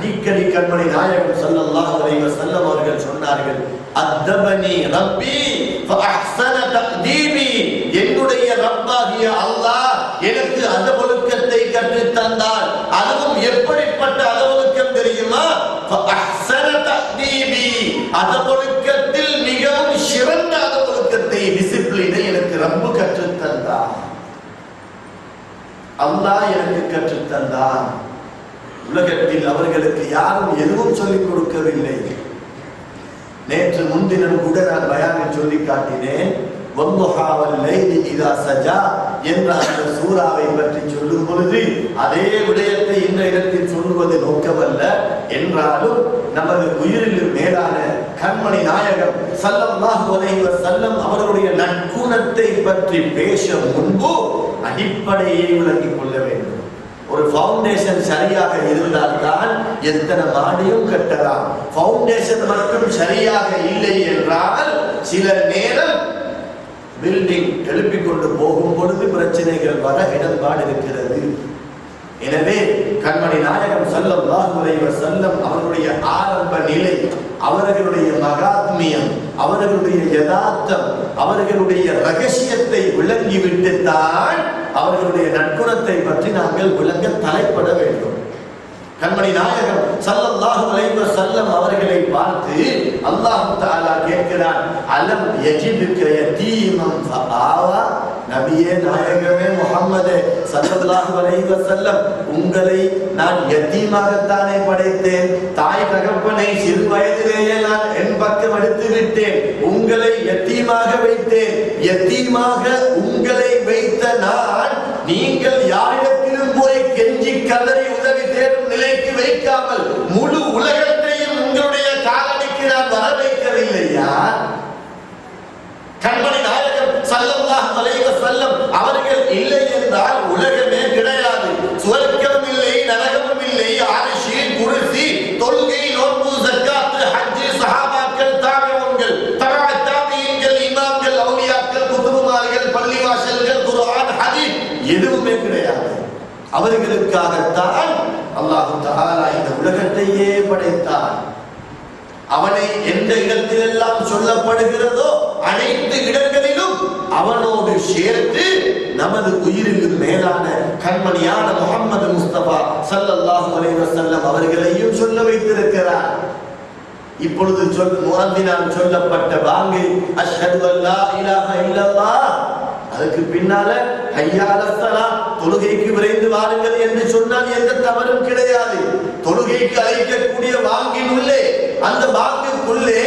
அடிக்கடி கண்மணி நாயகம் ஸல்லல்லாஹு அலைஹி வஸல்லம் அவர்கள் சொன்னார்கள், அத்தபனி ரப்பி ஃபஅஹ்ஸன தக்தீபி, என்னுடைய ரப்பாகிய அல்லாஹ் எனக்கு அதவொழுக்கத்தை கற்றுத் தந்தார். அதுவும் எப்படிப்பட்ட அதவொழுக்கம் தெரியுமா? ஃபஅஹ்ஸன தக்தீபி, அதவொழுக்கத்தில் மிகவும் சிறந்த அதவொழுக்கத்தை, டிசிப்ளினை எனக்கு ரப்பு கற்றுத் தந்தார். அல்லாஹ் எனக்கு கற்றுத் தந்தார். உலகத்தில் அவர்களுக்கு யாரும் எதுவும் சொல்லிக் கொடுக்கவில்லை. நேற்று முன்தினம் கூட நான் பயானில் சொல்லி காட்டினேன். வல்லுஹா வல்லைலி இதா சஜா என்ற அந்த சூராவை பற்றி சொல்லும் பொழுது அதே விடயத்தை இந்த இடத்தில் சொல்லுவது நோக்கமல்ல. என்றாலும் நமது உயிரிலும் மேலான கண்மணி நாயகம் ஸல்லல்லாஹு அலைஹி வஸல்லம் அவர்களுடைய நற்குணத்தை பற்றி பேச முன்பு அடிப்படையை விளங்கிக் கொள்ள வேண்டும். ஒரு ஃபவுண்டேஷன் சரியாக இருந்தால்தான் எத்தனை மாடியும் கட்டலாம். ஃபவுண்டேஷன் மட்டும் சரியாக இல்லை என்றால் சில நேரம் பில்டிங் எழுப்பிக் கொண்டு போகும் பொழுது பிரச்சனைகள் வர இடர்பாடு இருக்கிறது. எனவே கண்மணி நாயகம் ஸல்லல்லாஹு அலைஹி வஸல்லம் அவர்களுடைய ஆரம்ப நிலை, அவர்களுடைய மகாத்மியம், அவர்களுடைய யதார்த்தம், அவர்களுடைய ரகசியத்தை விளங்கிவிட்டு தான் அவர்களுடைய நற்குணத்தை பற்றி நாங்கள் விளங்க தலைப்பட வேண்டும். கண்மணி நாயகம் ஸல்லல்லாஹு அலைஹி வஸல்லம் அவர்களை பார்த்து அல்லாஹ் தஆலா கேட்கிறான், அலம் யஜிதுக யதீமன் ஃபஆவா, நபியே நாயகமே முஹம்மதே ஸல்லல்லாஹு அலைஹி வஸல்லம், உங்களை நான் யதீமாகத்தானே படைத்தேன். தாய் தகப்பனை சிறு வயதிலேயே நான் என் பக்கம் எடுத்து விட்டேன். உங்களை யதீமாக வைத்தேன். யதீமாக உங்களை வைத்த நான் நீங்கள் யாரிடத்திலும் போய் கெஞ்சி கதறி உதவி தேடும் நிலைக்கு வைக்காமல் முழு உலகத்தையும் உங்களுடைய காலடிக்கு நான் வர வைக்கவில்லையா? கண்மணி நாயகம் ஸல்லல்லாஹு அலைஹி வஸல்லம் அவர்கள் இல்லை என்றால் உலகமே கிடையாது. சுவர்க்கம் இல்லை, நரகமும் இல்லை. அரிசி, குர்சி, தொழுகை, நோன்பு, ஜக்காத், ஹஜ், சஹாபாக்கள், தாபிஊன்கள், தபஅத் தாபிஈன்கள், இமாம்கள், அவுலியாக்கள், குதுபுமார்கள், பள்ளிவாசல்கள், குர்ஆன், ஹதீஸ் எதுவுமே கிடையாது. அவர்களுக்காகத்தான் அல்லாஹ் தஆலா இந்த உலகத்தையே படைத்தார். அவனை எந்த இடத்திலெல்லாம் சொல்லப்படுகிறதோ அனைத்து இடங்களிலும் அவனோடு சேர்த்து நமது உயிரிலும் மேலான கண்மணியான முஹம்மது முஸ்தபா ஸல்லல்லாஹு அலைஹி வஸல்லம் அவர்களையும் சொல்ல வைத்திருக்கிறார். இப்பொழுது முஅத்தினால் சொல்லப்பட்ட வாங்கை அஷ்ஹது அல்லா இலாஹ இல்லல்லாஹ், அதுக்கு பின்னால ஹய்யா அலஸ் ஸலாத், தொழுகைக்கு விரைந்து வாருங்கள் என்று சொன்னால் எந்த தவறும் கிடையாது. தொழுகைக்கு அழைக்கக்கூடிய வாங்கின் உள்ளே, அந்த வாங்குக்குள்ளே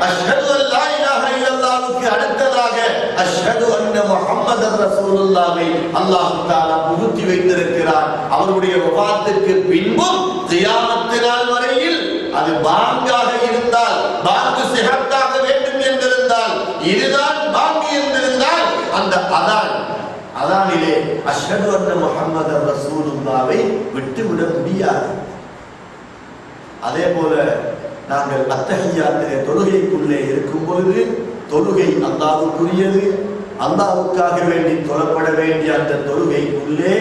அஷ்ஹது அல்லா இலாஹ இல்லல்லாஹ்வுக்கு அடுத்ததாக அஷ்ஹது அன்ன முஹம்மதர் ரசூலுல்லாஹை அல்லாஹ் தஆலா புகுத்தி வைத்திருக்கிறார். அவருடைய வஃபாத்துக்கு பின்பும் கியாமத் நாள் வரையில் அது பாங்காக இருந்தால், பாங்கு சிஹத்தாக வேண்டும் என்றிருந்தால், இதுதான் பாங்கு என்றிருந்தால் அந்த அதானிலே அஷ்ஹது அன்ன முஹம்மதர் ரசூலுல்லாஹை விட்டுவிட முடியாது. அதே போல நாங்கள் அத்தஹியாத்திலே தொழுகைக்குள்ளே இருக்கும் பொழுது தொழுகை அல்லாஹ்வுக்குரியது. அல்லாஹ்வுக்காக வேண்டி தொழப்பட வேண்டிய அந்த தொழுகைக்குள்ளே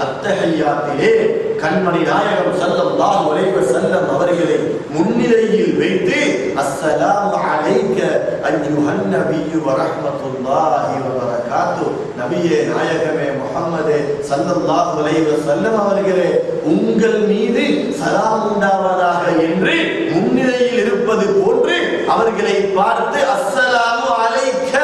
அத்தஹியாத்திலே கண்மணி நாயகம் ஸல்லல்லாஹு அலைஹி வஸல்லம் அவர்களை முன்னிலையில் வைத்து அஸ்ஸலாமு அலைக்க அய்யுஹன் நபிய்யு வ ரஹ்மத்துல்லாஹி வ பரகாத்துஹு, நபியே நாயகமே முஹம்மதே ஸல்லல்லாஹு அலைஹி வஸல்லம் அவர்களே உங்கள் மீது சலாம் உண்டாவதாக என்று முன்னிலையில் இருப்பது போன்று அவர்களை பார்த்து அஸ்ஸலாமு அலைக்க,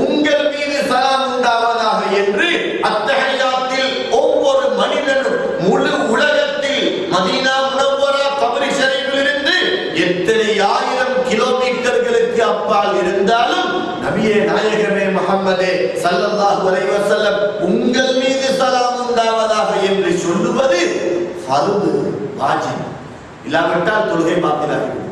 உங்கள் மீது சலாம் உண்டாவதாக என்று அத்தஹியாத்தில் ஒவ்வொரு மனிதனும் முழு உலகத்தில் மதீனா முனவ்வரா கபரி ஷரீஃபிலிருந்து எத்தனை ஆயிரம் கிலோமீட்டர்களுக்கு அப்பால் இருந்தாலும் நபியே நாயகமே முஹம்மதே ஸல்லல்லாஹு அலைஹி வஸல்லம் உங்கள் மீது சலாம் உண்டாவதாக என்று சொல்லுவது ஃபர்து, வாஜிப். இல்லாவிட்டால் தொழுகை பாத்திலாகிவிடும்.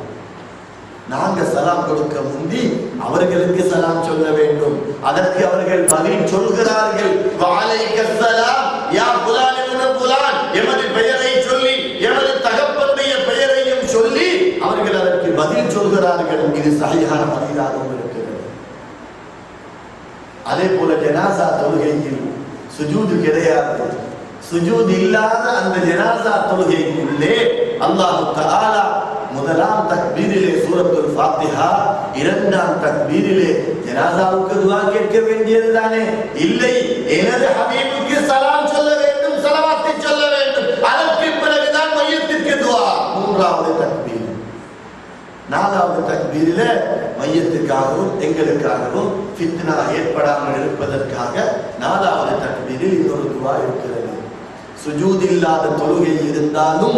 நாங்க சலாம் கொடுக்க முந்தி அவர்களுக்கு சலாம் சொல்ல வேண்டும். அதற்கு அவர்கள் பதில் சொல்கிறார்கள், வஅலைக்க ஸலாம் யா ஃபுலான் இப்னு ஃபுலான், எமது பெயரை சொல்லி எமது தகப்பனுடைய பெயரையும் சொல்லி அவர்கள் அதற்கு பதில் சொல்கிறார்கள். இது சஹீஹான ஹதீஸாக இருக்கிறது. அதே போல ஜனாஸா தொழுகையில் சுஜூது கிடையாது. சுஜூத் இல்லாத அந்த ஜனாஸா தொழுகைக்குள்ளே அல்லாஹ் தஆலா முதலாம் தக்பீரிலே சூரத்துல் ஃபாத்திஹா, இரண்டாம் தக்பீரிலே ஜனாசாவுக்கு துஆ கேட்க வேண்டியதுதானே? இல்லை, எனது ஹபீபுக்கு சலாம் சொல்ல வேண்டும், ஸலவாத்தை சொல்ல வேண்டும், அதற்கு பிறகுதான் மையத்திற்கு துஆ. மூன்றாவது தக்பீர். நாலாவது தக்பீரில மையத்துக்காகவும் எங்களுக்காகவும் ஃபித்னா ஏற்படாமல் இருப்பதற்காக நாலாவது தக்பீரில் இன்னொரு துஆ இருக்கிறது. சுஜூத் இல்லாத தொழுகை இருந்தாலும்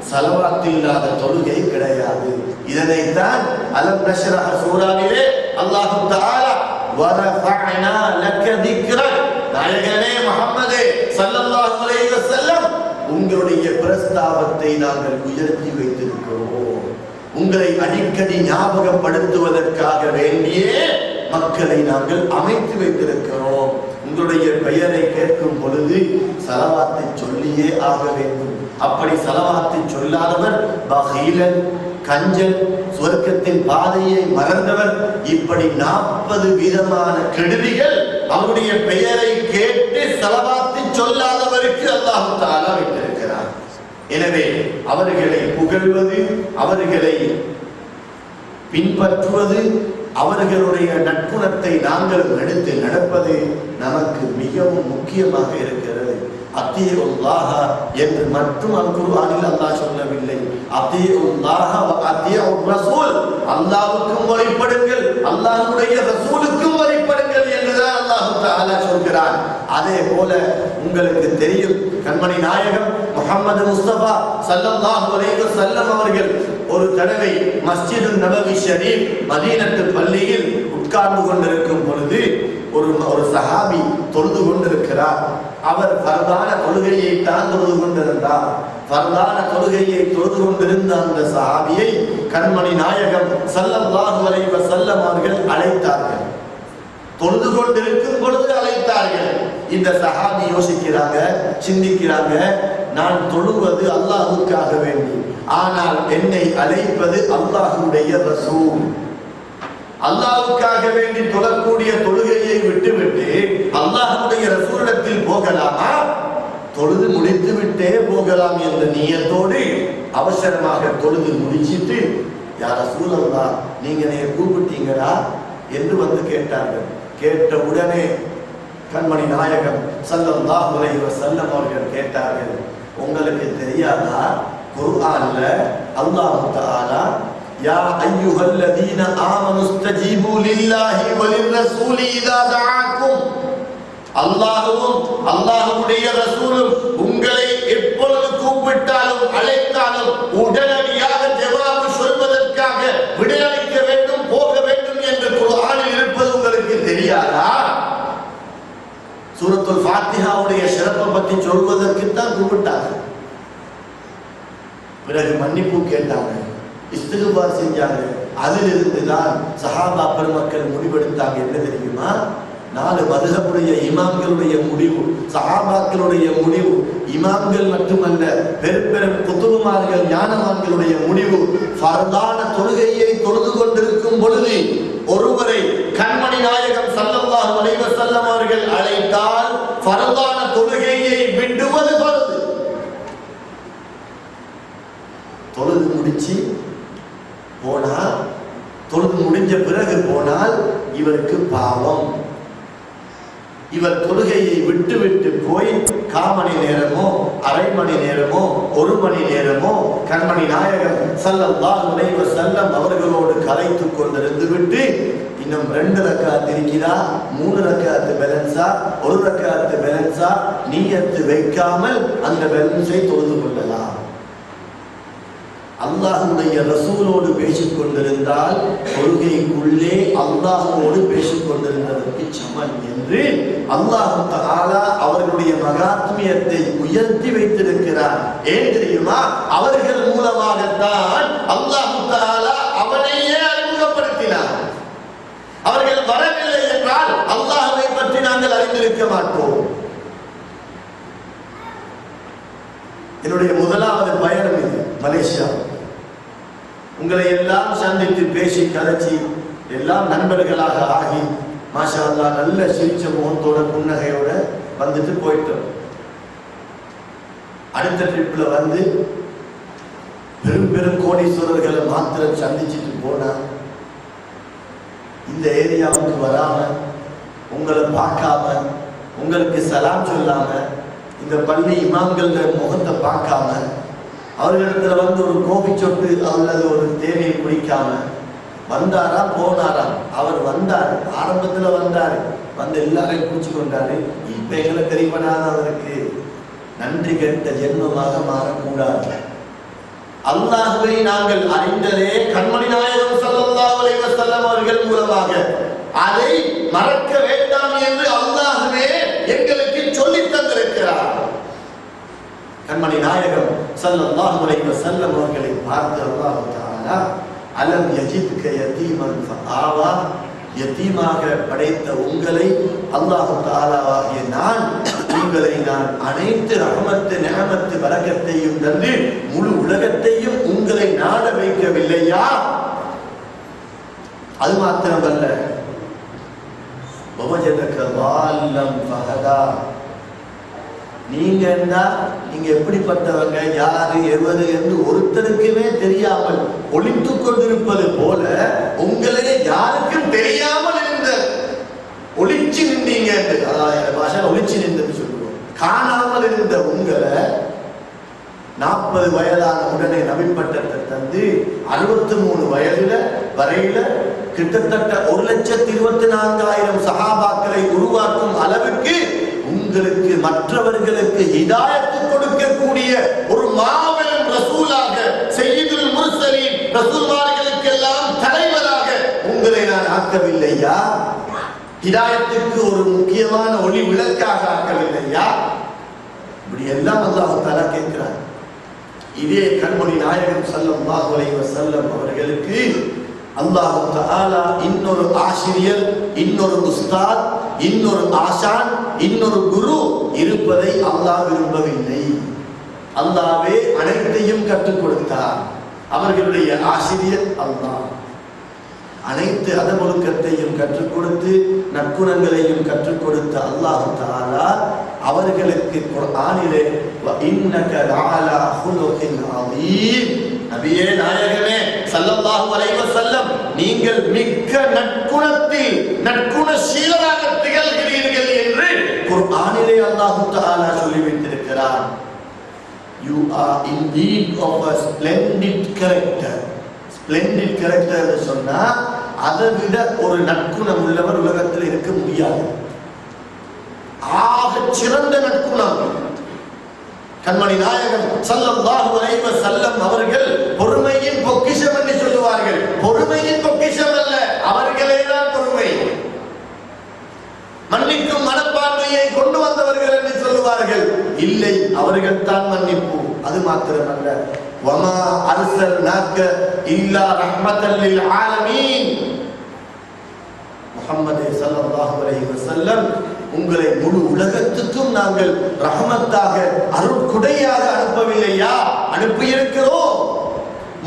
ஸலவாத் இல்லாத தொழுகை கிடையாது. இதனைத்தான் அலம் நஷ்ரஹ் சூராவிலே அல்லாஹ் தஆலா வரஃஅனா லக திக்ரக், நாயகனே முஹம்மதே ஸல்லல்லாஹு அலைஹி வஸல்லம், உங்களுடைய பிரஸ்தாபத்தை நாங்கள் உயர்த்தி வைத்திருக்கிறோம். உங்களை அடிக்கடி ஞாபகப்படுத்துவதற்காக வேண்டியே மக்களை நாங்கள் அமைத்து வைத்திருக்கிறோம். உங்களுடைய பெயரை கேட்கும் பொழுது ஸலவாத்தை சொல்லியே ஆக வேண்டும். அப்படி ஸலவாத்தை சொல்லாதவர் பகீலன், கஞ்சன், சுவர்க்கத்தின் பாதையை மறந்தவர், இப்படி 40 விதமான கெடுதிகள் அவருடைய பெயரை கேட்டு ஸலவாத்தை சொல்லாதவருக்கு அல்லாஹ் தஆலா வைத்திருக்கிறார். எனவே அவர்களை புகழ்வது, அவர்களை பின்பற்றுவது, அவர்களுடைய நற்குணத்தை நாங்கள் எடுத்து நடப்பது நமக்கு மிகவும் முக்கியமாக இருக்கிறது. அத்தீஉல்லாஹ என்று மட்டும் அல் குர்ஆனில் அல்லாஹ் சொல்லவில்லை. அத்தீஉல்லாஹ வ அத்தீஉர் ரசூல், அல்லாஹ்வுக்கும் வழிபடுங்கள், அல்லாஹ்வுடைய ரசூலுக்கும் வழிபடுங்கள் என்றுதான் அல்லாஹ் தஆலா சொல்கிறான். அதே போல உங்களுக்கு தெரியும், கண்மணி நாயகம் முஹம்மது முஸ்தபா ஸல்லல்லாஹு அலைஹி வஸல்லம் அவர்கள் ஒரு தடவை மஸ்ஜிது நபவி ஷரீஃப் மதீனத்து பள்ளியில் உட்கார்ந்து கொண்டிருக்கும் பொழுது ஒரு சஹாபி தொழுது கொண்டிருக்கிறார். அவர் ஃபர்தான தொழுகையை தான் தொழுது கொண்டிருந்தார். ஃபர்தான தொழுகையை தொழுது கொண்டிருந்த அந்த சஹாபியை கண்மணி நாயகம் ஸல்லல்லாஹு அலைஹி வஸல்லம் அவர்கள் அழைத்தார்கள். தொழுது கொண்டிருக்கும் பொழுது அழைத்தார்கள். இந்த சஹாபி யோசிக்கிறாங்க, சிந்திக்கிறாங்க, நான் தொழுவது அல்லாஹ்வுக்காக வேண்டி, ஆனால் என்னை அழைப்பது அல்லாஹ்வுடைய ரசூல். அல்லாஹ்வுக்காக வேண்டி தொழக்கூடிய தொழுகையை விட்டுவிட்டு அல்லாஹ்வுடைய ரசூலிடத்தில் போகலாமா? தொழுது முடித்து விட்டே போகலாம் என்ற நியத்தோடு அவசரமாக தொழுது முடிச்சிட்டு, யா ரசூலல்லாஹ், நீங்க என்னை கூப்பிட்டீங்களா என்று வந்து கேட்டார்கள். கேட்ட உடனே கண்மணி நாயகம் ஸல்லல்லாஹு அலைஹி வஸல்லம் அவர்கள் கேட்டார்கள், உங்களுக்கு தெரியாதா குர்ஆன்ல அல்லாஹ் தஆலா யா அய்யுஹல்லதீன ஆமனு ஸ்தஜீபு லில்லாஹி வலிர்ரசூலி இதா தஆக்கும், அல்லாஹ்வும் அல்லாஹ்வுடைய ரசூலும் உங்களை எப்பொழுது கூப்பிட்டாலும் அழைத்தாலும் உடனடியாக ஜவாபு சொல்வதற்காக விடையளிக்க வேண்டும், போக வேண்டும் என்று குர்ஆனில் இருப்பது உங்களுக்கு தெரியாதா? சூரத்துல் ஃபாத்திஹாவுடைய சிறப்பை பற்றி சொல்வதற்கு தான் கூப்பிட்டாங்க. பிறகு மன்னிப்பு கேட்டாங்க, இஸ்திக்பார் செஞ்சாங்க. அதிலிருந்து தான் சஹாபா பெருமக்கள் முடிவெடுத்தாங்க. என்ன தெரியுமா? 4 மதுஹபுடைய இமாம்களுடைய முடிவு, சஹாபாக்களுடைய முடிவு, இமாம்கள் மட்டுமல்ல, பெரும் குதுபுமார்கள், ஞானவான்களுடைய முடிவு, ஃபர்தான தொழுகையை தொழுது கொண்டிருக்கும் பொழுது ஒருவரை கண்மணி நாயகம் ஸல்லல்லாஹு அலைஹி வஸல்லம் அவர்கள் அழைத்தால் ஃபர்தான தொழுகையை விடுவது ஃபர்து. தொழுது முடிச்சு போனால், தொழுது முடிஞ்ச பிறகு போனால் இவருக்கு பாவம். இவர் தொழுகையை விட்டு விட்டு போய் காமணி நேரமோ, அரை மணி நேரமோ, 1 மணி நேரமோ கண்மணி நாயகம் ஸல்லல்லாஹு அலைஹி வஸல்லம் அவர்களோடு கலைத்துக் கொண்டிருந்து விட்டு இன்னும் 2 ரக்காத் இருக்கிறா, 3 ரக்காத் பேலன்ஸா, 1 ரக்காத் பேலன்ஸா, நியத்து வைக்காமல் அந்த பேலன்ஸை தொழுது கொள்ளலாம். அல்லாஹ்வுடைய ரசூலோடு பேசிக் கொண்டிருந்தால் தொழுகைக்குள்ளே அல்லாஹ்வோடு பேசிக் கொண்டிருந்ததற்கு சமன் என்று அல்லாஹ் தஆலா அவர்களுடைய மகாத்மியத்தை உயர்த்தி வைத்திருக்கிறார். ஏன் தெரியுமா? அவர்கள் மூலமாகத்தான் அல்லாஹ் தஆலா அவனையே அறிமுகப்படுத்தினார். அவர்கள் வரவில்லை என்றால் அல்லாஹ்வை பற்றி நாங்கள் அறிந்திருக்க மாட்டோம். என்னுடைய முதலாவது பயணம் இது மலேசியா. உங்களை எல்லாம் சந்தித்து பேசி கதைச்சி எல்லாம் நண்பர்களாக ஆகி மாஷா அல்லாஹ் நல்ல சிரிச்ச முகத்தோட புன்னகையோட வந்துட்டு போயிட்டோம். அடுத்த ட்ரிப்ல வந்து பெரும் பெரும் கோடீஸ்வரர்களை மாத்திரம் சந்திச்சுட்டு போனா, இந்த ஏரியாவுக்கு வராம, உங்களை பார்க்காம, உங்களுக்கு சலாம் சொல்லாம, இந்த பள்ளி இமாம்கள முகத்தை பார்க்காம, அவர்களிடத்துல வந்து ஒரு கோபி சொட்டு அல்லது ஒரு தேநீர் குடிக்காம வந்தாரா போனாரா? அவர் வந்தார், ஆரம்பத்துல வந்தாரு, வந்து எல்லாரையும் குடிச்சு கொண்டாரு. இப்ப எங்களை தெரிவனாத அவருக்கு நன்றி கெட்ட ஜென்மமாக மாறக்கூடாது. அல்லாஹ்வை நாங்கள் அறிந்ததே கண்மணி நாயகம் ஸல்லல்லாஹு அலைஹி வஸல்லம் அவர்கள் மூலமாக. அதை மறக்க வேண்டாம் என்று அல்லாஹ்வே எங்களுக்கு சொல்லித் தந்திருக்கிறார். கண்மணி நாயகம் ஸல்லல்லாஹு அலைஹி வஸல்லம் அவர்களை பார்த்து அல்லாஹ் தஆலா அலம் யஜித்க யதீமன் ஃபஆவா, யதீமாக படைத்த உங்களை அல்லாஹ் தஆலாவாகிய நான் உங்களை அனைத்து ரஹமத்து நிஅமத்து பரக்கத்தையும் தந்து முழு உலகத்தையும் உங்களை நாட வைக்கவில்லையா? அது மாத்திரமல்ல, வவஜதக ضالًا فهدى, நீங்க எப்படிப்பட்டவங்க, யாரு எவரு என்று ஒருத்தருக்குமே தெரியாமல் ஒளித்துக் கொண்டிருப்பது போல உங்களே யாருக்கும் தெரியாமல் இருந்த ஒளிச்சு நின்றீங்க, பாஷா ஒளிச்சு நின்று சொல்லுவோம். காணாமல் இருந்த உங்களை 40 வயதான உடனே நபிப்பட்டத்தை தந்து 63 வயதுல வரையில கிட்டத்தட்ட 1,24,000 சஹாபாக்களை உருவாக்கும் அளவுக்கு உங்களுக்கு மற்றவர்களுக்கு ஹிதாயத்து கொடுக்கக்கூடிய ஒரு மாபெரும் ரசூலாக, சய்யிதுல் முர்சலீன் ரசூல்மார்களுக்கு எல்லாம் தலைவராக உங்களை நான் ஆக்கவில்லையா? ஹிதாயத்துக்கு ஒரு முக்கியமான ஒளி விளக்காக ஆக்கவில்லையா? இப்படி எல்லாம் அல்லாஹ் தஆலா கேட்கிறார். இதே கண்மணி நாயகம் ஸல்லல்லாஹு அலைஹி வஸல்லம் அவர்களுக்கு அல்லாஹ் தஆலா இன்னொரு ஆசிரியர், இன்னொரு உஸ்தாத், இன்னொரு ஆசான், இன்னொரு குரு இருப்பதை அல்லாஹ் விரும்பவில்லை. அல்லாஹ்வே அனைத்தையும் கற்றுக் கொடுத்தார். அவர்களுடைய ஆசிரியர் அல்லாஹ் அனைத்து அதமொழுக்கத்தையும் கற்றுக் கொடுத்து நற்குணங்களையும் கற்றுக் கொடுத்த அல்லாஹ் தஆலா அவர்களுக்கு குர்ஆனிலே இன்னக லஅலா ஹுலுகின் அதீம், நபியே நாயகமே ஸல்லல்லாஹு அலைஹி வஸல்லம், நீங்கள் மிக்க நற்குணத்தில் நற்குணசீலராக திகழ்கிறீர்கள் என்று குர்ஆனிலே அல்லாஹ் தஆலா சொல்லி வைத்திருக்கிறார். You are indeed of a splendid character. Splendid character என்று சொன்னா அதை விட ஒரு நற்குணம் உள்ளவர் உலகத்தில் இருக்க முடியாது. ஆக சிறந்த நற்குணம் கண்மணி நாயகம் ஸல்லல்லாஹு அலைஹி வஸல்லம் அவர்கள் பொறுமையின் பொக்கிஷம் என்று சொல்லுவார்கள். பொறுமையின் பொக்கிஷம் அல்ல, அவர்களே தான் பொறுமை. மன்னிக்கும் மனப்பான்மையை கொண்டு வந்தவர்கள் என்று சொல்லுவார்கள். இல்லை, அவர்கள் தான் மன்னிப்பு. அது மாத்திரமல்ல, வமா அர்ஸல்நாக இல்லா ரஹ்மத்தல் லில் ஆலமீன், முஹம்மதே ஸல்லல்லாஹு அலைஹி வஸல்லம், உங்களை முழு உலகத்துக்கும் நாங்கள் ரஹமத்தாக அருட்குடையாக அனுப்பவில்லையா? அனுப்பியிருக்கிறோம்.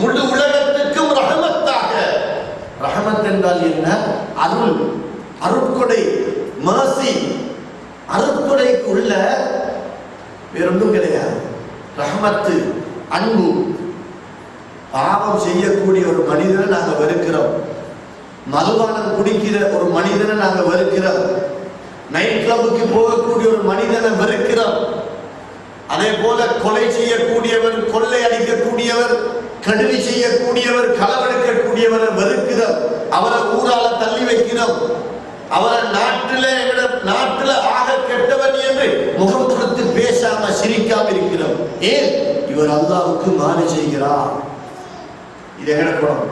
முழு உலகத்துக்கும் ரஹமத்தாக. ரஹமத் என்றால் என்ன? அருள், அருட்கொடை, மர்சி. அருட்கொடைக்குள்ள வேறொன்றும் கிடையாது. ரஹமத்து, அன்பு. பாவம் செய்யக்கூடிய ஒரு மனிதனை நாங்க வெறுக்கிறோம். மதுபானம் குடிக்கிற ஒரு மனிதனை நாங்க வெறுக்கிறோம். நைட் கிளப்புக்கு போகக்கூடிய ஒரு மனிதனை வெறுக்கிறோம். அதே போல கொலை செய்யக்கூடியவர், கொள்ளை அடிக்கக்கூடியவர், கடுவி செய்யக்கூடியவர், களவெடுக்கக்கூடியவரை வெறுக்கிறோம். அவரை ஊரால தள்ளி வைக்கிறோம். அவரை நாட்டில ஆக கெட்டவன் என்று முகம் கொடுத்து பேசாம சிரிக்காம இருக்கிறோம். ஏன்? இவர் அல்லாஹ்வுக்கு மாறு செய்கிறார். இது எங்கட குணம்.